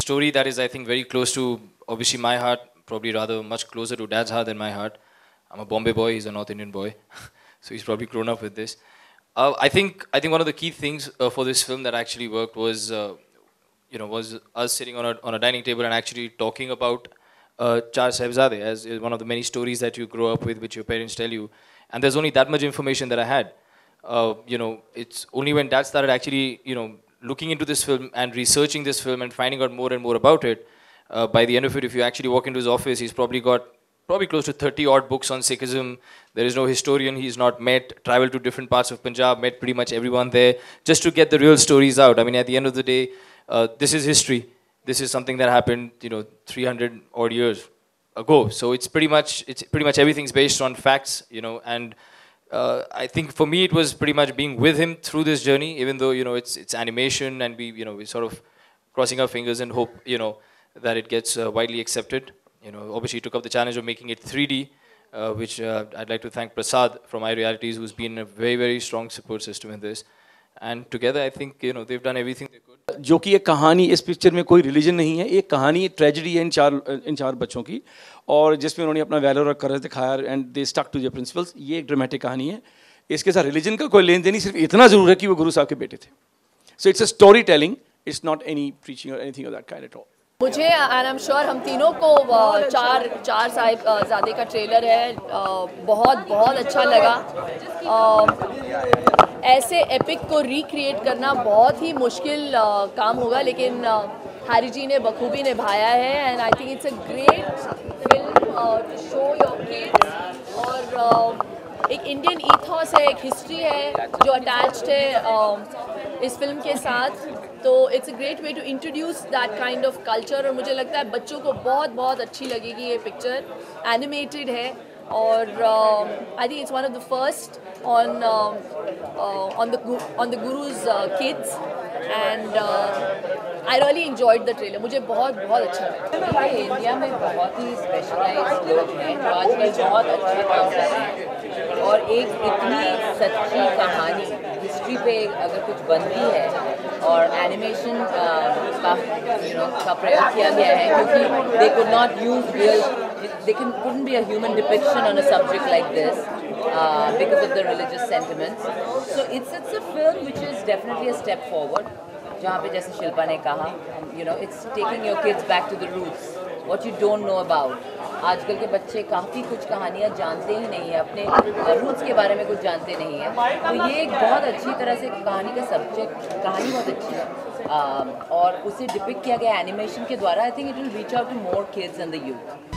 story that is, I think, very close to, obviously, my heart, probably rather much closer to Dad's heart than my heart. I'm a Bombay boy, he's a North Indian boy, so he's probably grown up with this. I think one of the key things for this film that actually worked was, was us sitting on a dining table and actually talking about Char Sahibzade as one of the many stories that you grow up with, which your parents tell you. And there's only that much information that I had. It's only when Dad started actually, looking into this film and researching this film and finding out more and more about it. By the end of it, if you actually walk into his office, he's probably got close to 30 odd books on Sikhism. There is no historian he's not met, traveled to different parts of Punjab, met pretty much everyone there, just to get the real stories out. I mean, at the end of the day, this is history. This is something that happened, 300 odd years ago. So it's pretty much everything's based on facts, and I think for me it was pretty much being with him through this journey, even though, it's animation and we're sort of crossing our fingers and hope, that it gets widely accepted. Obviously he took up the challenge of making it 3D, which I'd like to thank Prasad from iRealities, who's been a very, very strong support system in this. And together I think, they've done everything they could. जो कि एक कहानी, इस picture में कोई religion नहीं है, एक कहानी ट्रेजेडी है इन चार बच्चों की, और जिसमें उन्होंने अपना वैल्यूर और करेज दिखाया and they stuck to their principles. ये एक ड्रामेटिक कहानी है. इसके साथ रिलीजन का कोई लेन देन नहीं, सिर्फ इतना जरूर है कि वो गुरु साहब के बेटे थे. So it's a story telling, it's not any preaching और anything of that kind at all. मुझे एंड आई एम श्योर हम तीनों को चार साहिबजादे का ट्रेलर है, बहुत बहुत अच्छा लगा. ऐसे एपिक को रिक्रिएट करना बहुत ही मुश्किल काम होगा, लेकिन हैरी जी ने बखूबी निभाया है. And I think it's a great film to show your kids. और एक इंडियन ईथॉस है, एक हिस्ट्री है जो अटैच्ड है इस फिल्म के साथ. तो it's a great way to introduce that kind of culture. और मुझे लगता है बच्चों को बहुत बहुत अच्छी लगेगी ये पिक्चर. एनिमेटेड है और आई think it's one of the first on the Guru's kids, and I really enjoyed the trailer. मुझे बहुत अच्छा लगा. इंडिया में बहुत ही स्पेशलाइज्ड लोग हैं जो आजकल बहुत अच्छे काम कर रहे हैं, और एक इतनी सच्ची कहानी हिस्ट्री पे अगर कुछ बनती है और एनिमेशन का प्रयोग किया गया है, क्योंकि they could not use real, couldn't be a human depiction on a subject like this because of the religious sentiments. So it's a film which is definitely a step forward. जहाँ पे जैसे शिल्पा ने कहा, it's taking your kids back to the roots, what you don't know about. आजकल के बच्चे काफ़ी कुछ कहानियाँ जानते ही नहीं है, अपने रूट्स के बारे में कुछ जानते नहीं है. तो ये एक बहुत अच्छी तरह से कहानी का सब्जेक्ट, कहानी बहुत अच्छी है और उसे डिपिक्ट किया गया एनिमेशन के द्वारा. I think it will reach out to more kids and the youth.